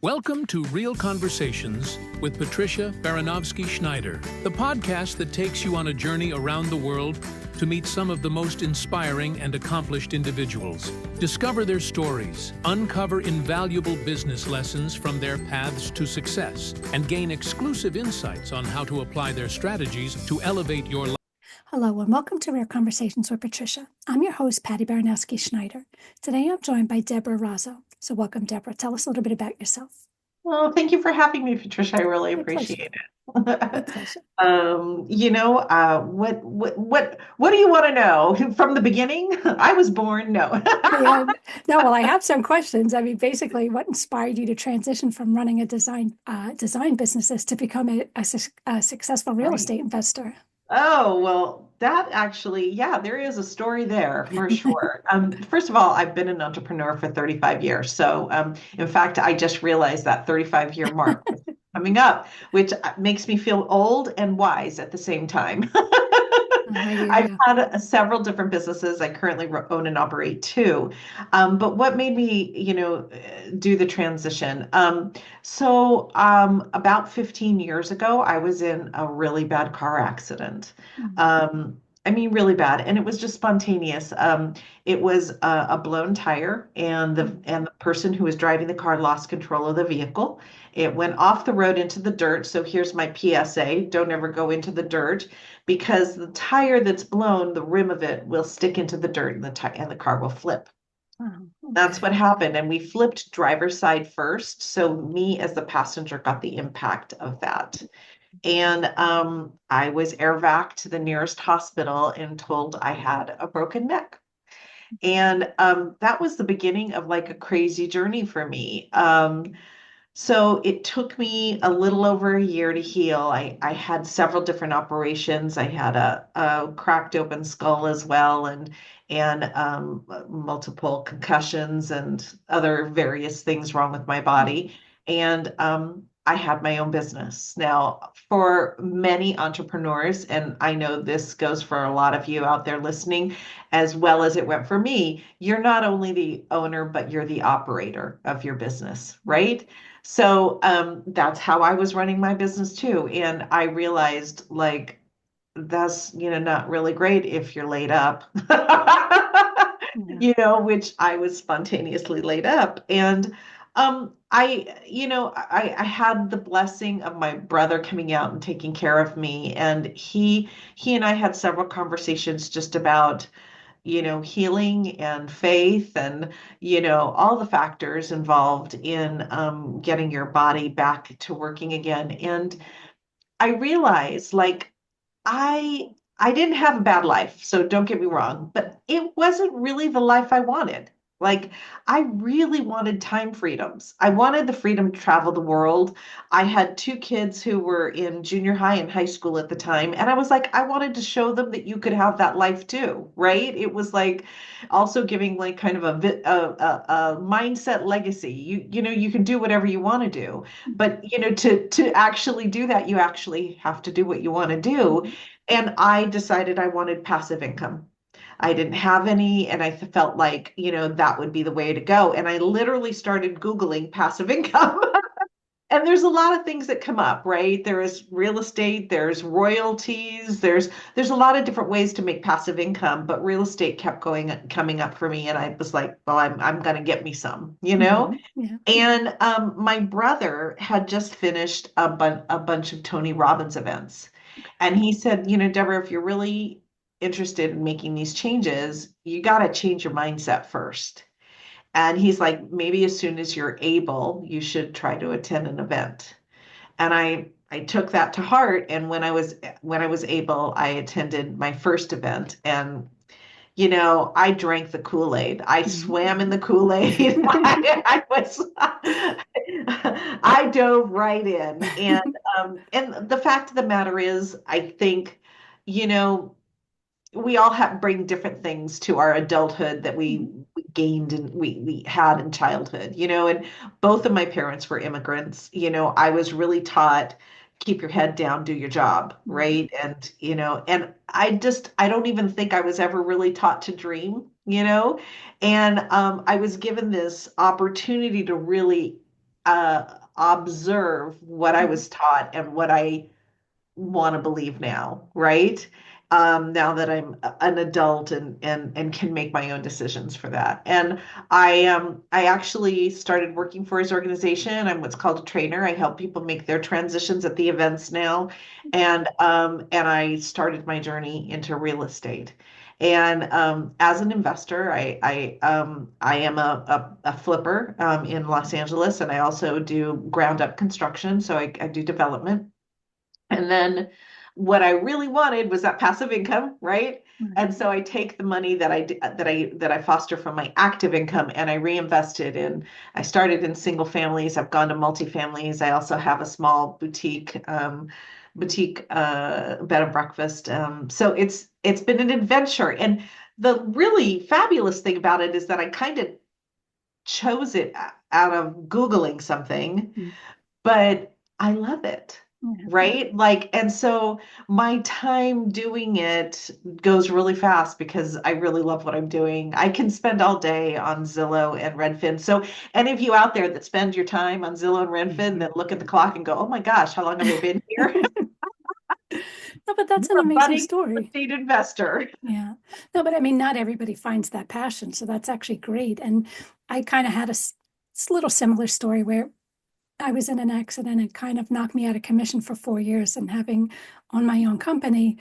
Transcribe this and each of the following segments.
Welcome to Real Conversations with Patricia Baranovsky-Schneider, the podcast that takes you on a journey around the world to meet some of the most inspiring and accomplished individuals. Discover their stories, uncover invaluable business lessons from their paths to success, and gain exclusive insights on how to apply their strategies to elevate your life. Hello and welcome to Real Conversations with Patricia. I'm your host, Patty Baranowski-Schneider. Today I'm joined by Deborah Razo. So welcome, Deborah. Tell us a little bit about yourself. Well, thank you for having me, Patricia. I really appreciate it. What do you want to know from the beginning? I was born. No. Well, I have some questions. I mean, basically, what inspired you to transition from running a design businesses to become a successful real estate investor? Oh, well, that actually, there is a story there for sure. First of all, I've been an entrepreneur for 35 years. So, in fact, I just realized that 35-year mark was coming up, which makes me feel old and wise at the same time. I've had several different businesses. I currently own and operate two. But what made me, do the transition? About 15 years ago, I was in a really bad car accident. Really bad. And it was just spontaneous. It was a blown tire, and the person who was driving the car lost control of the vehicle. It went off the road into the dirt. So here's my PSA: don't ever go into the dirt, because the tire that's blown, the rim of it will stick into the dirt, and the car will flip. Oh, okay. That's what happened. And we flipped driver's side first. So me as the passenger got the impact of that. And I was air-vac'd to the nearest hospital and told I had a broken neck. And that was the beginning of like a crazy journey for me. So it took me a little over a year to heal. I had several different operations. I had a cracked open skull as well, and multiple concussions and other various things wrong with my body. And I had my own business. Now, for many entrepreneurs, and I know this goes for a lot of you out there listening, as well as it went for me, you're not only the owner, but you're the operator of your business, right? So that's how I was running my business too. And I realized, like, that's, not really great if you're laid up, which I was spontaneously laid up. And I had the blessing of my brother coming out and taking care of me. And he and I had several conversations just about, healing and faith and, all the factors involved in getting your body back to working again. And I realized, like, I didn't have a bad life, so don't get me wrong, but it wasn't really the life I wanted. Like, I really wanted time freedoms. I wanted the freedom to travel the world. I had two kids who were in junior high and high school at the time. And I was like, I wanted to show them that you could have that life too, right? It was like also giving like kind of a mindset legacy. You can do whatever you want to do. But, to actually do that, you actually have to do what you want to do. And I decided I wanted passive income. I didn't have any, and I felt like, that would be the way to go. And I literally started Googling passive income. And there's a lot of things that come up, right? There is real estate, there's royalties, there's a lot of different ways to make passive income, but real estate kept coming up for me. And I was like, well, I'm going to get me some, Mm-hmm. Yeah. And my brother had just finished a bunch of Tony Robbins events. And he said, Deborah, if you're really interested in making these changes, you got to change your mindset first. And he's like, maybe as soon as you're able, you should try to attend an event. And I took that to heart. And when I was able, I attended my first event. And I drank the Kool-Aid. I swam in the Kool-Aid. I dove right in. And the fact of the matter is, I think, we all bring different things to our adulthood that we gained and we had in childhood, and both of my parents were immigrants. I was really taught, keep your head down, do your job, right? And, and I don't even think I was ever really taught to dream, and I was given this opportunity to really observe what I was taught and what I want to believe now, right? Now that I'm an adult and can make my own decisions for that. And I actually started working for his organization. I'm what's called a trainer. I help people make their transitions at the events now. And I started my journey into real estate. And as an investor, I am a flipper in Los Angeles, and I also do ground up construction. So I do development. And then what I really wanted was that passive income, right? And so I take the money that I foster from my active income and I reinvested in. I started in single families. I've gone to multifamilies. I also have a small boutique bed and breakfast. So it's been an adventure. And the really fabulous thing about it is that I kind of chose it out of Googling something, but I love it. Right? Like, and so my time doing it goes really fast because I really love what I'm doing. I can spend all day on Zillow and Redfin. So any of you out there that spend your time on Zillow and Redfin, then look at the clock and go, oh my gosh, how long have I been here? No, but that's an You're a amazing budding real story. estate investor. Yeah. No, but I mean, not everybody finds that passion. So that's actually great. And I kind of had little similar story where I was in an accident and kind of knocked me out of commission for 4 years, and having on my own company,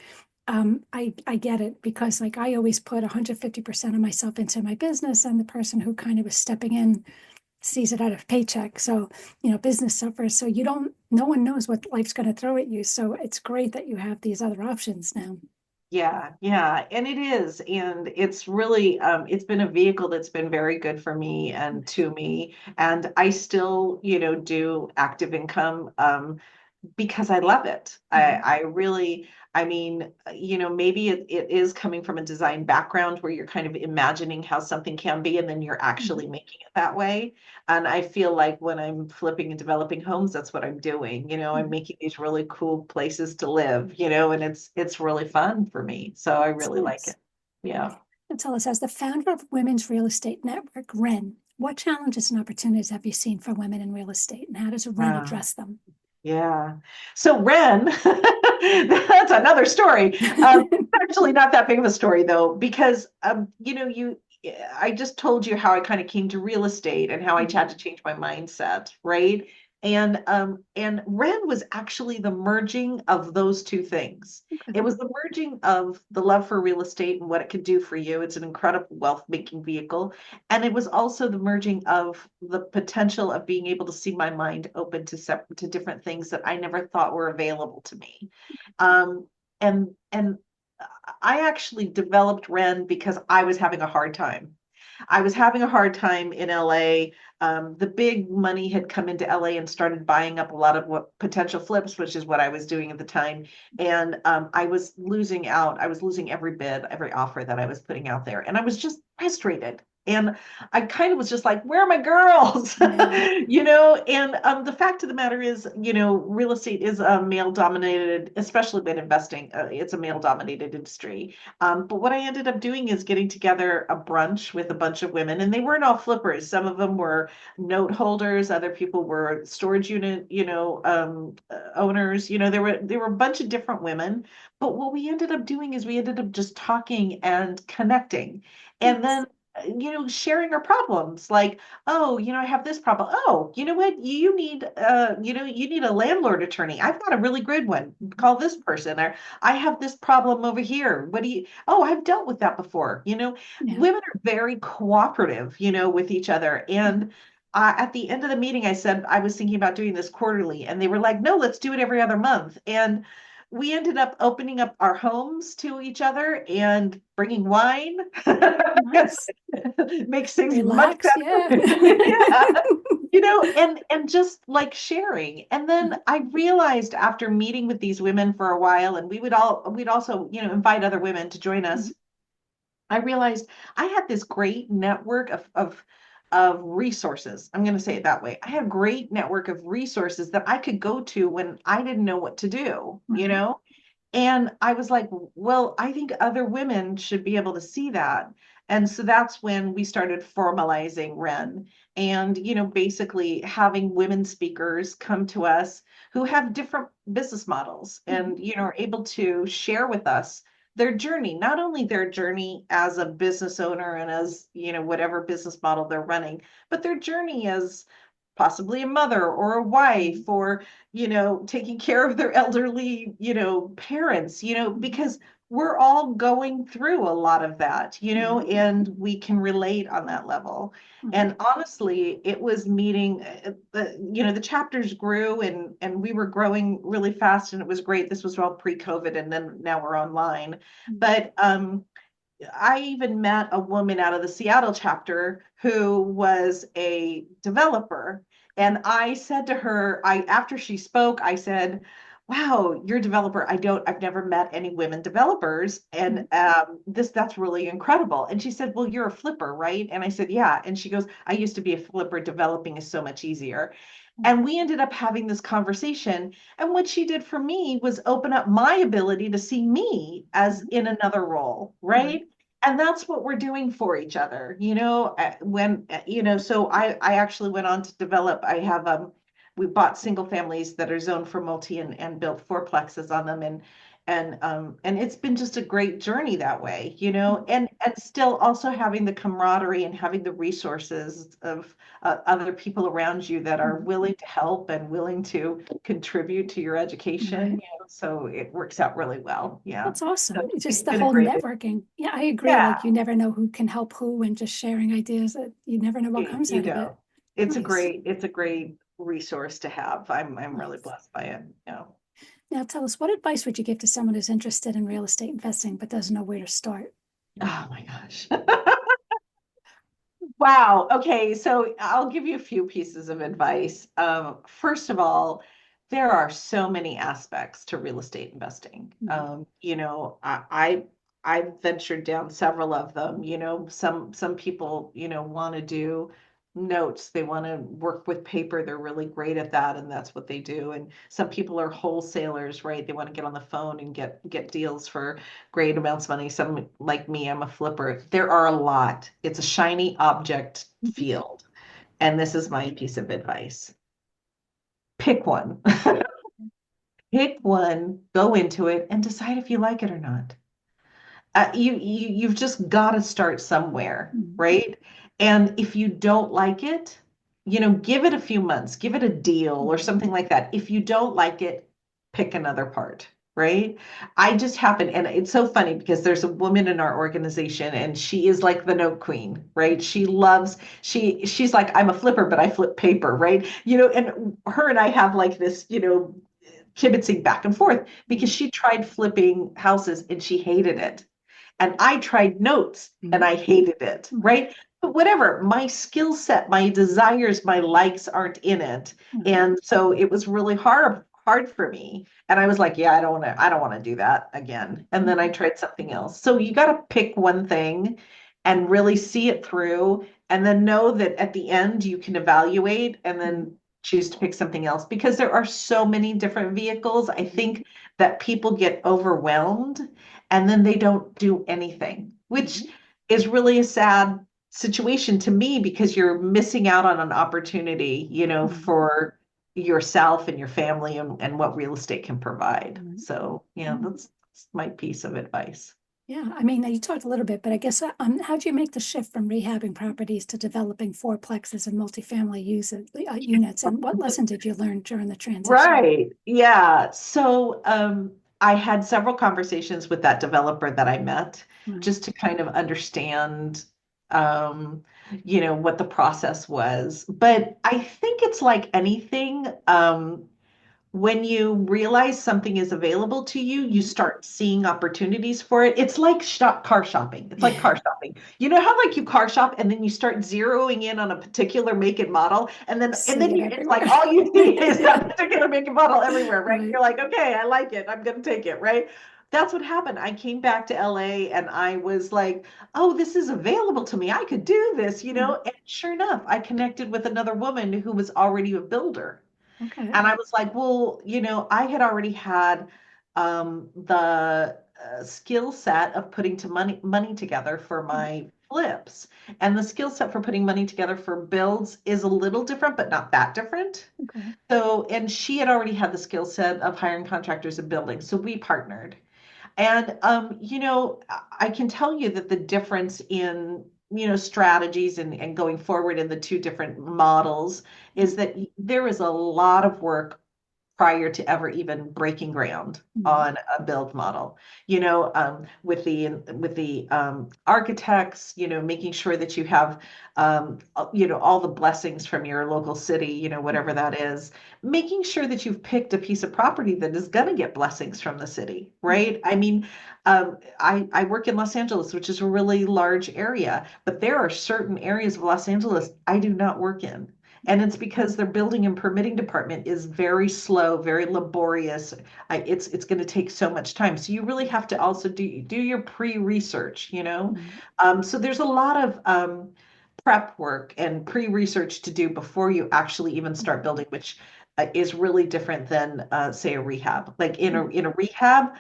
I get it, because like I always put 150% of myself into my business, and the person who kind of was stepping in sees it out of paycheck. So, business suffers. So no one knows what life's going to throw at you. So it's great that you have these other options now. Yeah, yeah, and it is, and it's really it's been a vehicle that's been very good for me and to me, and I still, do active income because I love it. I really, I mean, maybe it is coming from a design background where you're kind of imagining how something can be, and then you're actually making it that way. And I feel like when I'm flipping and developing homes, that's what I'm doing. I'm making these really cool places to live, and it's really fun for me. So I really like Nice. it. Yeah. And tell us, as the founder of Women's Real Estate Network, REN, what challenges and opportunities have you seen for women in real estate, and how does REN Wow. address them? Yeah. So Ren, that's another story. Actually not that big of a story though, because I just told you how I kind of came to real estate and how I had to change my mindset, right? And Ren was actually the merging of those two things. Okay. It was the merging of the love for real estate and what it could do for you. It's an incredible wealth making vehicle. And it was also the merging of the potential of being able to see my mind open to different things that I never thought were available to me. Um, and I actually developed Ren because I was having a hard time. I was having a hard time in LA. The big money had come into LA and started buying up a lot of what potential flips, which is what I was doing at the time. And I was losing out. I was losing every bid, every offer that I was putting out there. And I was just frustrated. And I kind of was just like, where are my girls? And the fact of the matter is, real estate is a male dominated, especially when investing, it's a male dominated industry. But what I ended up doing is getting together a brunch with a bunch of women, and they weren't all flippers. Some of them were note holders, other people were storage unit, owners. There were a bunch of different women. But what we ended up doing is we ended up just talking and connecting. And then sharing our problems, like, oh, I have this problem. Oh, you know what, you need you need a landlord attorney. I've got a really good one, call this person. Or I have this problem over here, what do you, oh, I've dealt with that before. Women are very cooperative, with each other. And at the end of the meeting, I said I was thinking about doing this quarterly, and they were like, no, let's do it every other month. And we ended up opening up our homes to each other and bringing wine. Nice. Makes things much Relax, better. yeah. And just like sharing. And then I realized after meeting with these women for a while, and we'd also, invite other women to join us. I realized I had this great network of resources. I'm going to say it that way. I had a great network of resources that I could go to when I didn't know what to do. And I was like, well, I think other women should be able to see that. And so that's when we started formalizing REN and, basically having women speakers come to us who have different business models and, are able to share with us their journey, not only their journey as a business owner and as, whatever business model they're running, but their journey as possibly a mother or a wife or, taking care of their elderly, parents, because we're all going through a lot of that, and we can relate on that level. And honestly, it was meeting, the chapters grew and we were growing really fast and it was great. This was all pre-COVID and then now we're online. But I even met a woman out of the Seattle chapter who was a developer. And I said to her, after she spoke, I said, wow, you're a developer. I've never met any women developers. And that's really incredible. And she said, well, you're a flipper, right? And I said, yeah. And she goes, I used to be a flipper. Developing is so much easier. And we ended up having this conversation. And what she did for me was open up my ability to see me as in another role, right? And that's what we're doing for each other, so I actually went on to develop, we bought single families that are zoned for multi and built fourplexes on them. And it's been just a great journey that way, and still also having the camaraderie and having the resources of other people around you that are willing to help and willing to contribute to your education. So it works out really well. Yeah. That's awesome. So It's just it's the been a whole great, networking. Yeah, I agree. yeah, Like you never know who can help who and just sharing ideas that you never know what comes you out of it. go. It's Nice. a great resource to have. I'm really Nice. blessed by it. Yeah. Now tell us, what advice would you give to someone who's interested in real estate investing but doesn't know where to start? Oh my gosh. Wow. Okay. So I'll give you a few pieces of advice. First of all, there are so many aspects to real estate investing. I've ventured down several of them. Some people, want to do notes. They want to work with paper. They're really great at that, and that's what they do. And some people are wholesalers, right? They want to get on the phone and get deals for great amounts of money. Some like me, I'm a flipper. There are a lot. It's a shiny object field. And this is my piece of advice. Pick one. Pick one, go into it, and decide if you like it or not. You've just got to start somewhere, right? And if you don't like it, give it a few months, give it a deal or something like that. If you don't like it, pick another part, right? I just happen, and it's so funny because there's a woman in our organization and she is like the note queen, right? She's like, I'm a flipper, but I flip paper, right? And her and I have like this, kibitzing back and forth because she tried flipping houses and she hated it. And I tried notes and I hated it, right? But whatever, my skill set, my desires, my likes aren't in it. And so it was really hard for me. And I was like, yeah, I don't want to do that again. And then I tried something else. So you got to pick one thing and really see it through and then know that at the end you can evaluate and then choose to pick something else because there are so many different vehicles. I think that people get overwhelmed and then they don't do anything, which is really a sad situation to me because you're missing out on an opportunity, for yourself and your family and what real estate can provide. So, that's my piece of advice. Yeah, I mean, you talked a little bit, but I guess how do you make the shift from rehabbing properties to developing fourplexes and multifamily units? And what lesson did you learn during the transition? Right. Yeah. So I had several conversations with that developer that I met just to kind of understand, what the process was. But I think it's like anything. When you realize something is available to you, you start seeing opportunities for it. It's like car shopping. It's like car shopping. You know how like you car shop and then you start zeroing in on a particular make and model, and then it's like all you see is that particular make and model everywhere, right? You're like, okay, I like it. I'm gonna take it, right? That's what happened. I came back to LA and I was like, oh, this is available to me. I could do this, And sure enough, I connected with another woman who was already a builder. Okay. And I was like, well, I had already had the skill set of putting money together for my flips. And the skill set for putting money together for builds is a little different, but not that different. Okay. So, and she had already had the skill set of hiring contractors and building. So we partnered. And, I can tell you that the difference in, strategies and going forward in the two different models is that there is a lot of work prior to ever even breaking ground on a build model. With the architects, making sure that you have all the blessings from your local city, whatever that is, making sure that you've picked a piece of property that is going to get blessings from the city, right? I mean, I work in Los Angeles, which is a really large area, but there are certain areas of Los Angeles I do not work in. And it's because their building and permitting department is very slow, very laborious. It's going to take so much time. So you really have to also do your pre-research, So there's a lot of prep work and pre-research to do before you actually even start building, which is really different than, say, a rehab. Like in a rehab,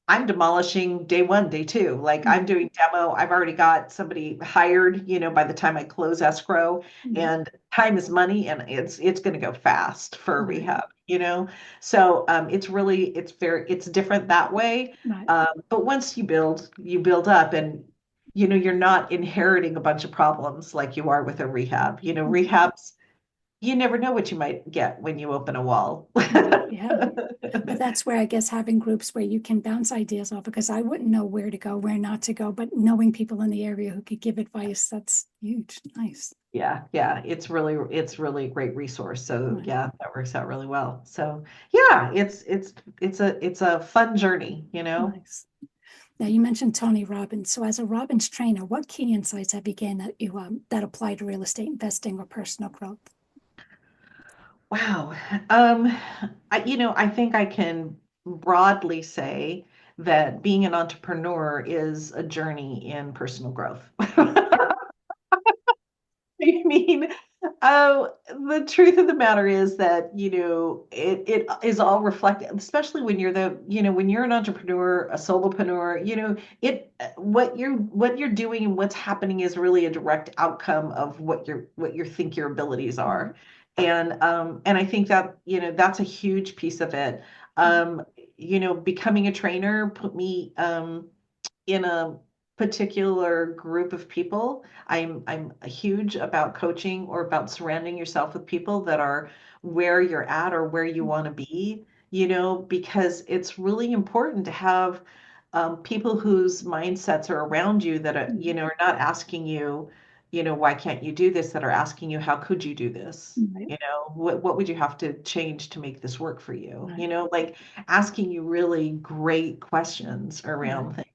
I'm demolishing day one, day two. Like I'm doing demo. I've already got somebody hired, by the time I close escrow, and time is money, and it's going to go fast for a rehab, So it's different that way. Right. But once you build up, and you're not inheriting a bunch of problems like you are with a rehab. Rehabs, you never know what you might get when you open a wall. Yeah. But that's where I guess having groups where you can bounce ideas off, because I wouldn't know where to go, where not to go, but knowing people in the area who could give advice, that's huge. Nice. Yeah, it's really a great resource. So Right. yeah, that works out really well. So yeah, it's a fun journey, Nice. Now you mentioned Tony Robbins. So as a Robbins trainer, what key insights have you gained that you that apply to real estate investing or personal growth? Wow. I think I can broadly say that being an entrepreneur is a journey in personal growth. I mean, the truth of the matter is that, it is all reflected, especially when when you're an entrepreneur, a solopreneur, what you're doing and what's happening is really a direct outcome of what you think your abilities are. And I think that, that's a huge piece of it. Becoming a trainer put me, in a particular group of people. I'm huge about coaching or about surrounding yourself with people that are where you're at or where you want to be, because it's really important to have people whose mindsets are around you that are, are not asking you, why can't you do this, that are asking you, how could you do this? Right. What would you have to change to make this work for you? Right. Like asking you really great questions around Right. things.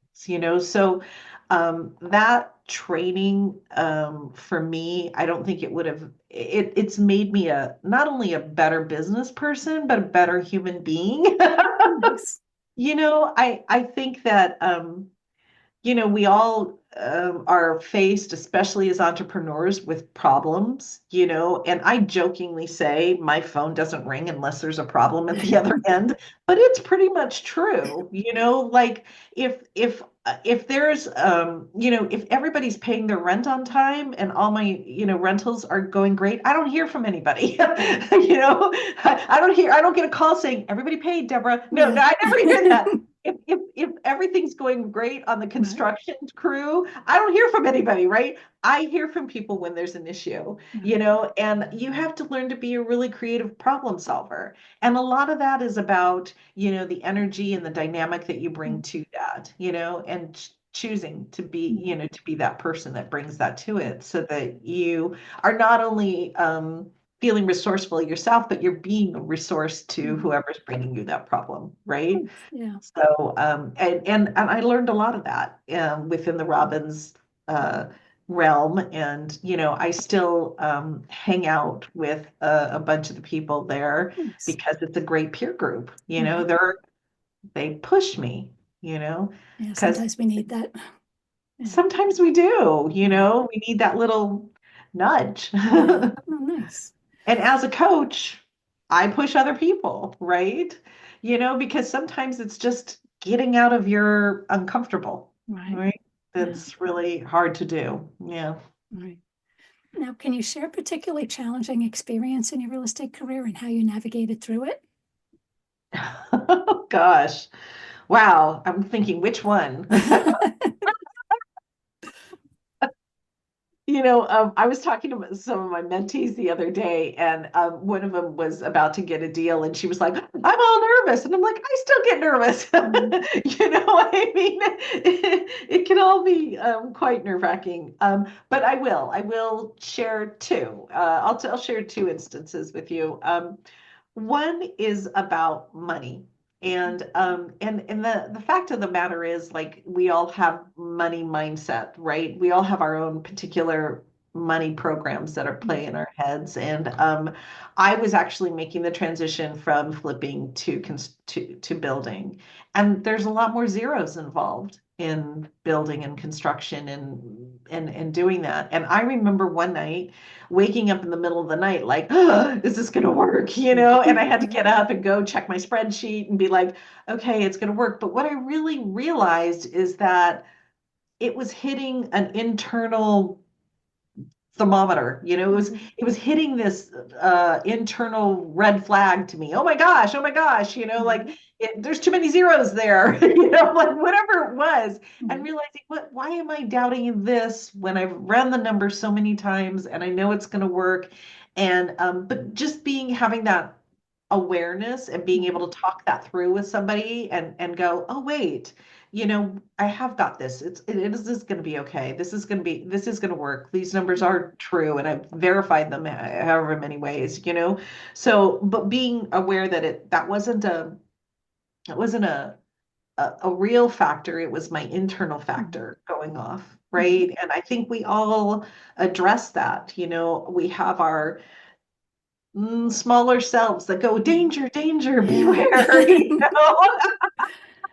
So that training, for me, I don't think it would have, it's made me not only a better business person, but a better human being. Nice. I think that, we all are faced, especially as entrepreneurs, with problems, and I jokingly say my phone doesn't ring unless there's a problem at the other end, but it's pretty much true, like if there's, if everybody's paying their rent on time and all my, rentals are going great, I don't hear from anybody. I don't get a call saying everybody paid, Deborah. No, I never hear that. If everything's going great on the construction crew, I don't hear from anybody, right? I hear from people when there's an issue, and you have to learn to be a really creative problem solver. And a lot of that is about, the energy and the dynamic that you bring to that, and choosing to be, to be that person that brings that to it, so that you are not only feeling resourceful yourself, but you're being a resource to whoever's bringing you that problem, right? Yeah. So, and I learned a lot of that within the Robbins realm, and I still hang out with a bunch of the people there Nice. because it's a great peer group. Right. They push me, Yeah. because Sometimes we need that. Yeah. sometimes we do, we need that little nudge. Yeah. Oh, nice. And as a coach, I push other people, right? Because sometimes it's just getting out of your uncomfortable, Right. right? that's really hard to do. Yeah. Right. Now, can you share a particularly challenging experience in your real estate career and how you navigated through it? Oh gosh. Wow. I'm thinking which one? I was talking to some of my mentees the other day, and one of them was about to get a deal, and she was like, "I'm all nervous," and I'm like, "I still get nervous." I mean, it can all be quite nerve-wracking. But I will share two. I'll share two instances with you. One is about money. And the fact of the matter is, like, we all have money mindset, right? We all have our own particular money programs that are play in our heads. And I was actually making the transition from flipping to building. And there's a lot more zeros involved in building and construction and doing that. And I remember one night waking up in the middle of the night like, oh, is this going to work? And I had to get up and go check my spreadsheet and be like, okay, it's going to work. But what I really realized is that it was hitting an internal thermometer. It was hitting this internal red flag to me. Oh my gosh, oh my gosh, like there's too many zeros there, like whatever it was. And realizing, why am I doubting this when I've run the numbers so many times and I know it's going to work? And but just having that awareness and being able to talk that through with somebody and go, oh wait, I have got this. This is going to be okay. This is going to work. These numbers are true, and I've verified them however many ways. So, but being aware that that wasn't a real factor. It was my internal factor going off, right? And I think we all address that. We have our smaller selves that go, danger, danger, beware.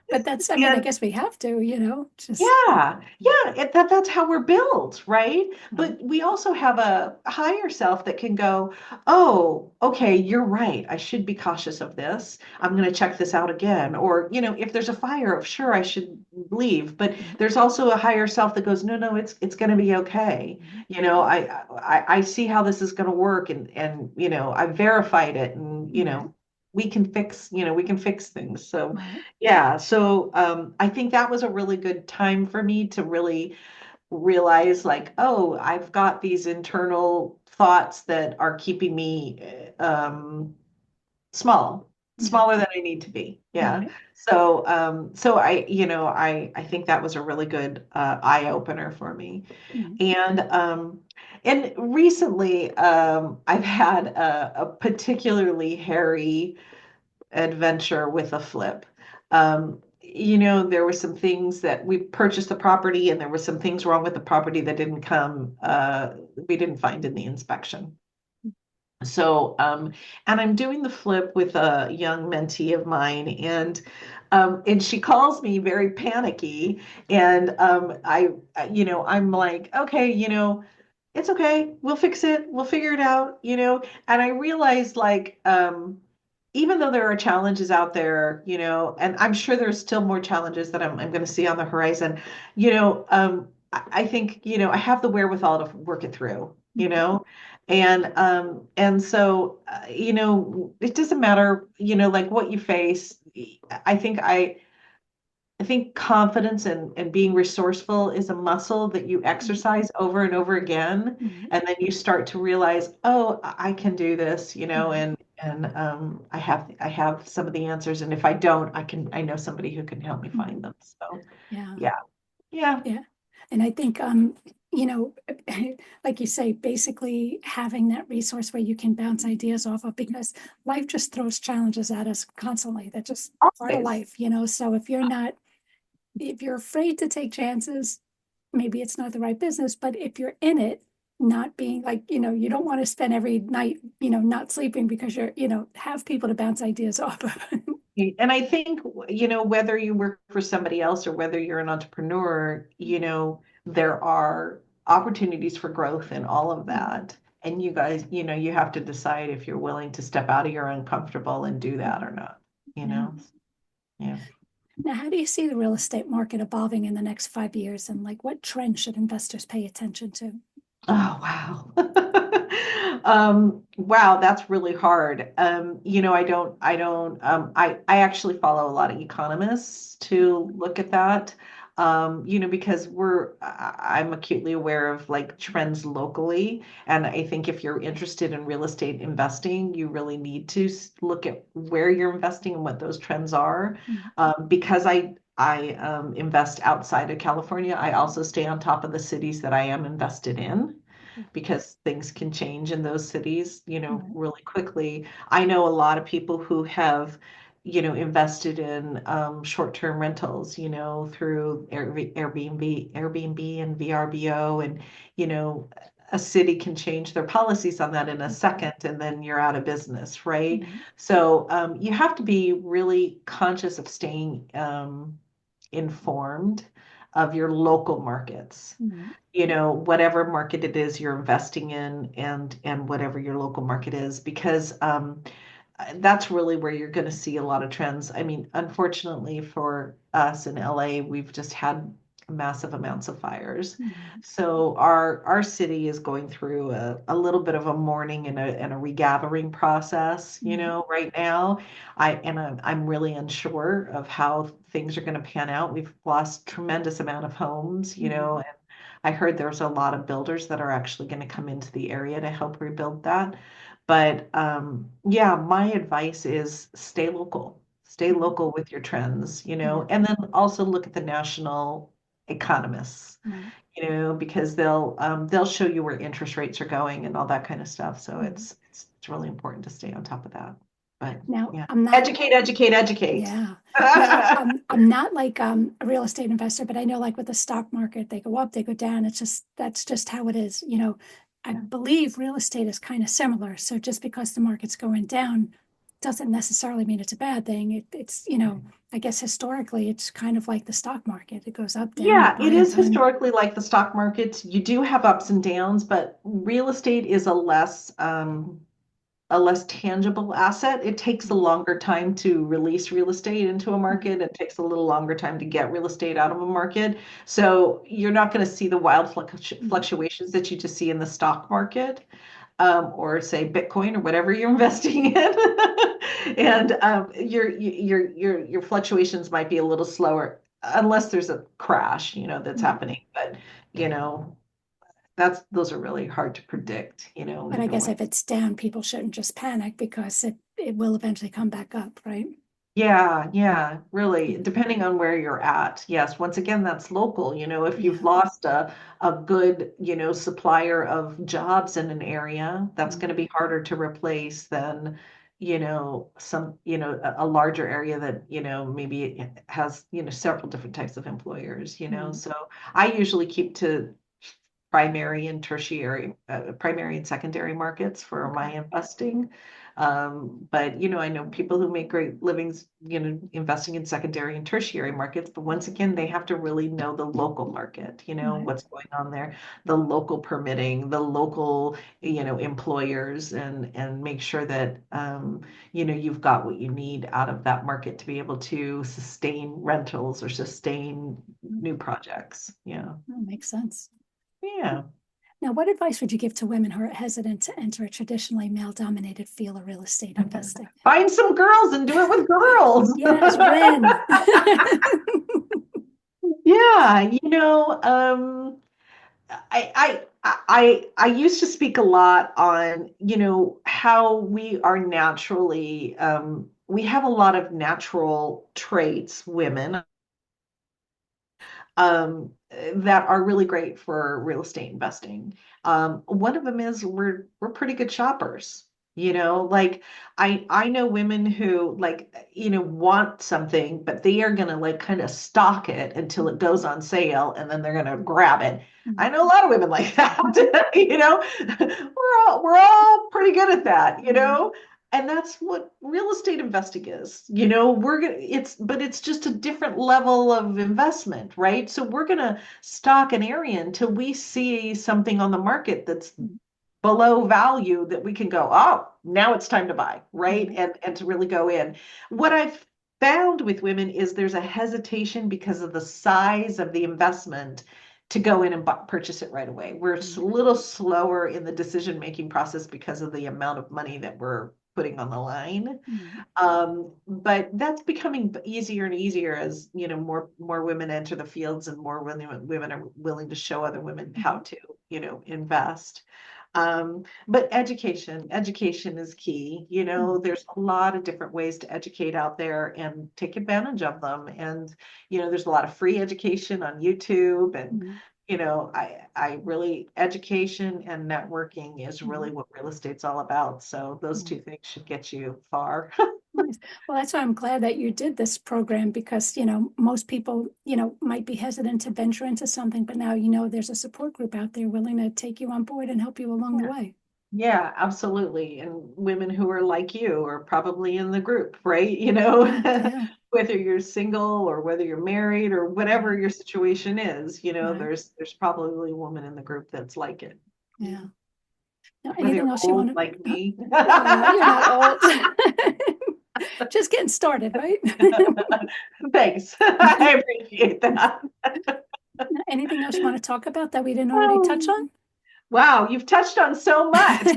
But that's, I guess we have to, just. Yeah, that's how we're built, right? But we also have a higher self that can go, oh, okay, you're right. I should be cautious of this. I'm going to check this out again. Or, if there's a fire, sure, I should leave. But there's also a higher self that goes, no, it's going to be okay. I see how this is going to work, and I verified it, and we can fix things. So yeah, so I think that was a really good time for me to really realize, like, oh, I've got these internal thoughts that are keeping me smaller than I need to be. Yeah. So I think that was a really good eye opener for me. And recently I've had a particularly hairy adventure with a flip. There were some things that we purchased the property, and there were some things wrong with the property that we didn't find in the inspection. So, and I'm doing the flip with a young mentee of mine, and she calls me very panicky, and I'm like, okay, it's okay, we'll fix it, we'll figure it out, and I realized, like, even though there are challenges out there, and I'm sure there's still more challenges that I'm going to see on the horizon, I think, I have the wherewithal to work it through, and so, it doesn't matter, like what you face. I think confidence and being resourceful is a muscle that you exercise over and over again. And then you start to realize, oh, I can do this, and I have some of the answers. And if I don't, I know somebody who can help me find them. So yeah. And I think, like you say, basically having that resource where you can bounce ideas off of, because life just throws challenges at us constantly. That's just part of life, So if you're afraid to take chances, maybe it's not the right business. But if you're in it, not being like, you don't want to spend every night, not sleeping because you're, have people to bounce ideas off of. And I think, whether you work for somebody else or whether you're an entrepreneur, there are opportunities for growth in all of that. And you guys, you have to decide if you're willing to step out of your uncomfortable and do that or not, Yeah. Now, how do you see the real estate market evolving in the next 5 years? And like, what trends should investors pay attention to? Oh, wow. Wow, that's really hard. I actually follow a lot of economists to look at that. Because I'm acutely aware of like trends locally. And I think if you're interested in real estate investing, you really need to look at where you're investing and what those trends are. Mhm. Because I invest outside of California. I also stay on top of the cities that I am invested in because things can change in those cities, Right. really quickly. I know a lot of people who have, invested in short-term rentals, through Airbnb and VRBO, and a city can change their policies on that in a second, and then you're out of business, right? Mhm. So you have to be really conscious of staying informed of your local markets, Right. whatever market it is you're investing in, and whatever your local market is, because that's really where you're going to see a lot of trends. I mean, unfortunately for us in LA, we've just had massive amounts of fires. Mhm. So our city is going through a little bit of a mourning and a regathering process, Mhm. right now. I'm really unsure of how things are going to pan out. We've lost tremendous amount of homes, Mhm. and I heard there's a lot of builders that are actually going to come into the area to help rebuild that. But yeah, my advice is stay Mhm. local with your trends, Yeah. and then also look at the national economists, Right. because they'll show you where interest rates are going and all that kind of stuff. So Mhm. it's really important to stay on top of that. But Now, yeah, I'm not. educate, educate, educate. Yeah. Now, I'm not like a real estate investor, but I know like with the stock market, they go up, they go down. It's just that's just how it is. I believe real estate is kind of similar. So just because the market's going down doesn't necessarily mean it's a bad thing. It's, I guess historically it's kind of like the stock market. It goes up, down, you Yeah, buy it and is time. historically like the stock market. You do have ups and downs, but real estate is a less tangible asset. It takes a longer time to release real estate into a Right. market. It takes a little longer time to get real estate out of a market. So you're not going to see the wild Mhm. fluctuations that you just see in the stock market, or say Bitcoin or whatever you're investing in. And your fluctuations might be a little slower unless there's a crash, that's Right. happening. But you know, those are really hard to predict, But I either guess way. if it's down, people shouldn't just panic because it will eventually come back up, right? Yeah, yeah, really, Mhm. depending on where you're at. Yes, once again, that's local. If you've Yeah. lost a good, supplier of jobs in an area, that's going Mhm. to be harder to replace than, a larger area that, maybe it has, several different types of employers. Right. So I usually keep to primary and secondary markets for my Okay. investing. But I know people who make great livings, investing in secondary and tertiary markets. But once again, they have to really know the local market, Right. what's going on there, the local permitting, the local, employers, and make sure that you've got what you need out of that market to be able to sustain rentals or sustain Mm. new projects. Yeah. That makes sense. Yeah. Now, what advice would you give to women who are hesitant to enter a traditionally male-dominated field of real estate investing? Find some girls and do it with girls. Yes, REN. Yeah, I used to speak a lot on, how we are naturally, we have a lot of natural traits, women, that are really great for real estate investing. One of them is we're pretty good shoppers. Like I know women who like want something, but they are gonna like kind of stalk it until it goes on sale, and then they're gonna grab it. I know a lot of women like that. We're all pretty good at that. Right. And that's what real estate investing is. We're gonna but it's just a different level of investment, right? So we're gonna stock an area until we see something on the market that's below value that we can go, oh, now it's time to buy, right? Right. And to really go in. What I've found with women is there's a hesitation because of the size of the investment to go in and purchase it right away. We're a little slower in the decision-making process because of the amount of money that we're putting on the line. But that's becoming easier and easier as, more women enter the fields and more women are willing to show other women how to, invest. But education is key. There's a lot of different ways to educate out there and take advantage of them. And, there's a lot of free education on YouTube and, I really, education and networking is really what real estate's all about. So those two things should get you far. Nice. Well, that's why I'm glad that you did this program because, most people, might be hesitant to venture into something, but now, there's a support group out there willing to take you on board and help you along the way. Yeah, absolutely. And women who are like you are probably in the group, right? Yeah. Whether you're single or whether you're married or whatever your situation is, Right. there's probably a woman in the group that's like it. Yeah. Now, Whether anything you're else you old want to? like me. You're not old. Just getting started, right? Thanks. I appreciate that. Anything else you want to talk about that we didn't already touch on? Wow, you've touched on so much.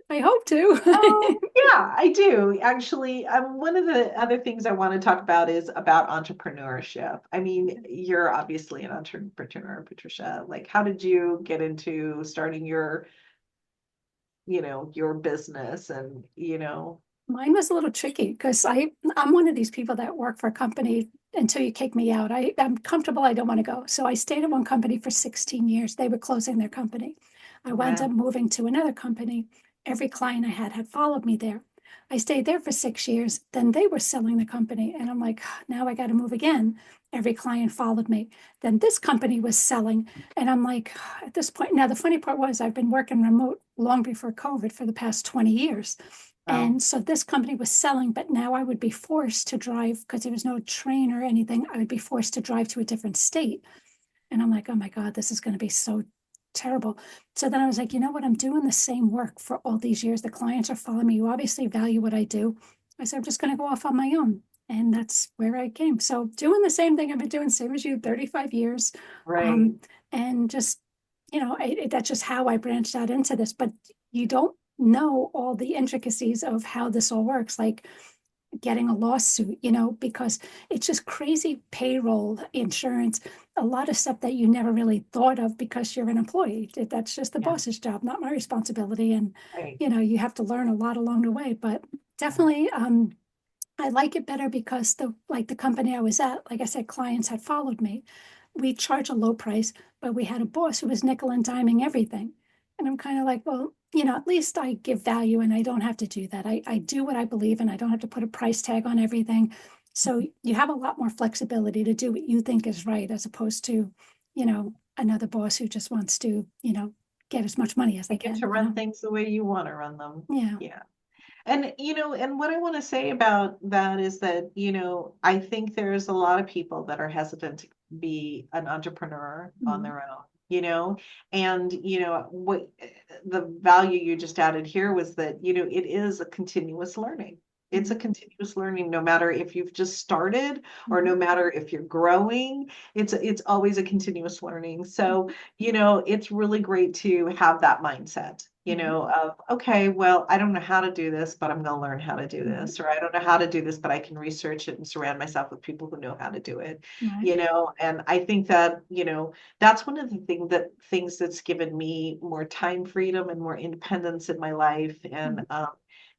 I hope to. Yeah, I do. Actually, one of the other things I want to talk about is about entrepreneurship. I mean, you're obviously an entrepreneur, Patricia. Like, how did you get into starting your business and, Mine was a little tricky because I'm one of these people that work for a company until you kick me out. I'm comfortable. I don't want to go. So I stayed at one company for 16 years. They were closing their company. I wound up moving to another company. Every client I had followed me there. I stayed there for 6 years. Then they were selling the company. And I'm like, now I got to move again. Every client followed me. Then this company was selling. And I'm like, at this point, now the funny part was I've been working remote long before COVID for the past 20 years. And so this company was selling, but now I would be forced to drive because there was no train or anything. I would be forced to drive to a different state. And I'm like, oh my God, this is going to be so terrible. So then I was like, you know what? I'm doing the same work for all these years. The clients are following me. You obviously value what I do. I said, I'm just going to go off on my own. And that's where I came. So doing the same thing I've been doing, same as you, 35 years. Right. And just, that's just how I branched out into this. But you don't know all the intricacies of how this all works, like getting a lawsuit, because it's just crazy payroll, insurance, a lot of stuff that you never really thought of because you're an employee. That's just the boss's job, not my responsibility. And, you have to learn a lot along the way, but definitely, I like it better because the company I was at, like I said, clients had followed me. We charge a low price, but we had a boss who was nickel and diming everything. And I'm kind of like, well, at least I give value and I don't have to do that. I do what I believe in. I don't have to put a price tag on everything. So you have a lot more flexibility to do what you think is right, as opposed to, another boss who just wants to, get as much money as they can. To run things the way you want to run them. Yeah. Yeah. And, and what I want to say about that is that, I think there's a lot of people that are hesitant to be an entrepreneur on their own. And what the value you just added here was that it is a continuous learning. It's a continuous learning, no matter if you've just started or no matter if you're growing, it's always a continuous learning. So, it's really great to have that mindset, of, okay, well, I don't know how to do this, but I'm going to learn how to do this, or I don't know how to do this, but I can research it and surround myself with people who know how to do it, and I think that, that's one of the things that's given me more time freedom and more independence in my life.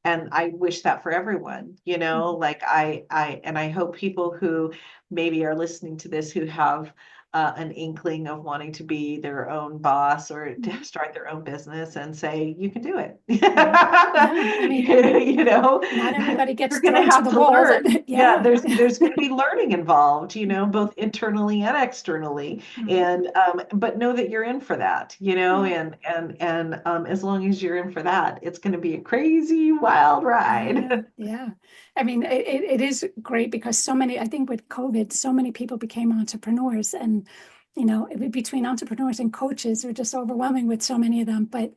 And I wish that for everyone, like I hope people who maybe are listening to this who have an inkling of wanting to be their own boss or to start their own business and say, you can do it. I mean, not everybody gets going to have to learn. There's going to be learning involved, both internally and externally. And, but know that you're in for that, and as long as you're in for that, it's going to be a crazy, wild ride. Yeah. I mean, it is great because I think with COVID, so many people became entrepreneurs and, between entrepreneurs and coaches are just overwhelming with so many of them. But,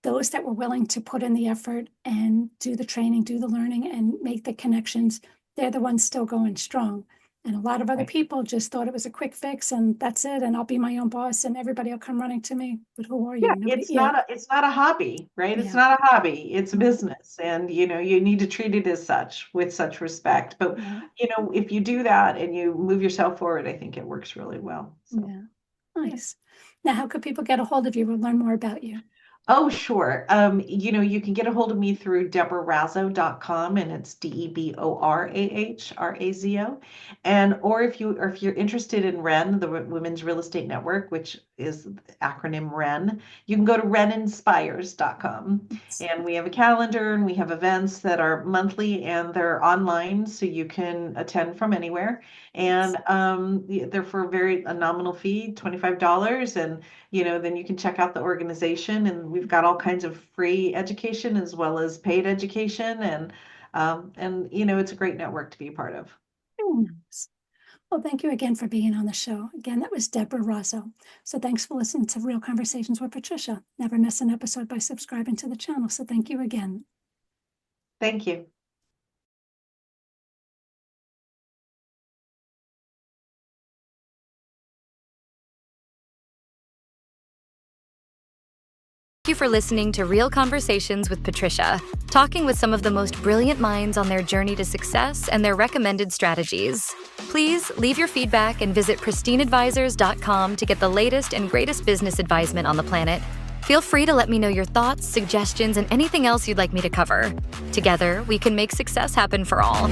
those that were willing to put in the effort and do the training, do the learning, and make the connections, they're the ones still going strong. And a lot of other Right. people just thought it was a quick fix and that's it, and I'll be my own boss and everybody will come running to me. But who are you? Yeah, Nobody, it's not a hobby, right? It's yeah, not a hobby, it's a right, business. And you need to treat it as such, with such respect. But right, if you do that and you move yourself forward, I think it works really well. So yeah. yeah. Nice. Now, how could people get a hold of you or learn more about you? Oh, sure. You can get a hold of me through DeborahRazo.com, and it's DeborahRazo. Or if you're interested in REN, the Women's Real Estate Network, which is the acronym REN, you can go to RENinspires.com. And we have a calendar and we have events that are monthly and they're online, so you can attend from anywhere. And they're for a nominal fee, $25. And then you can check out the organization, and we've got all kinds of free education as well as paid education, and it's a great network to be a part of. Very nice. Well, thank you again for being on the show. Again, that was Deborah Razo. So thanks for listening to Real Conversations with Patricia. Never miss an episode by subscribing to the channel. So thank you again. Thank you. Thank you for listening to Real Conversations with Patricia, talking with some of the most brilliant minds on their journey to success and their recommended strategies. Please leave your feedback and visit pristineadvisors.com to get the latest and greatest business advisement on the planet. Feel free to let me know your thoughts, suggestions, and anything else you'd like me to cover. Together, we can make success happen for all.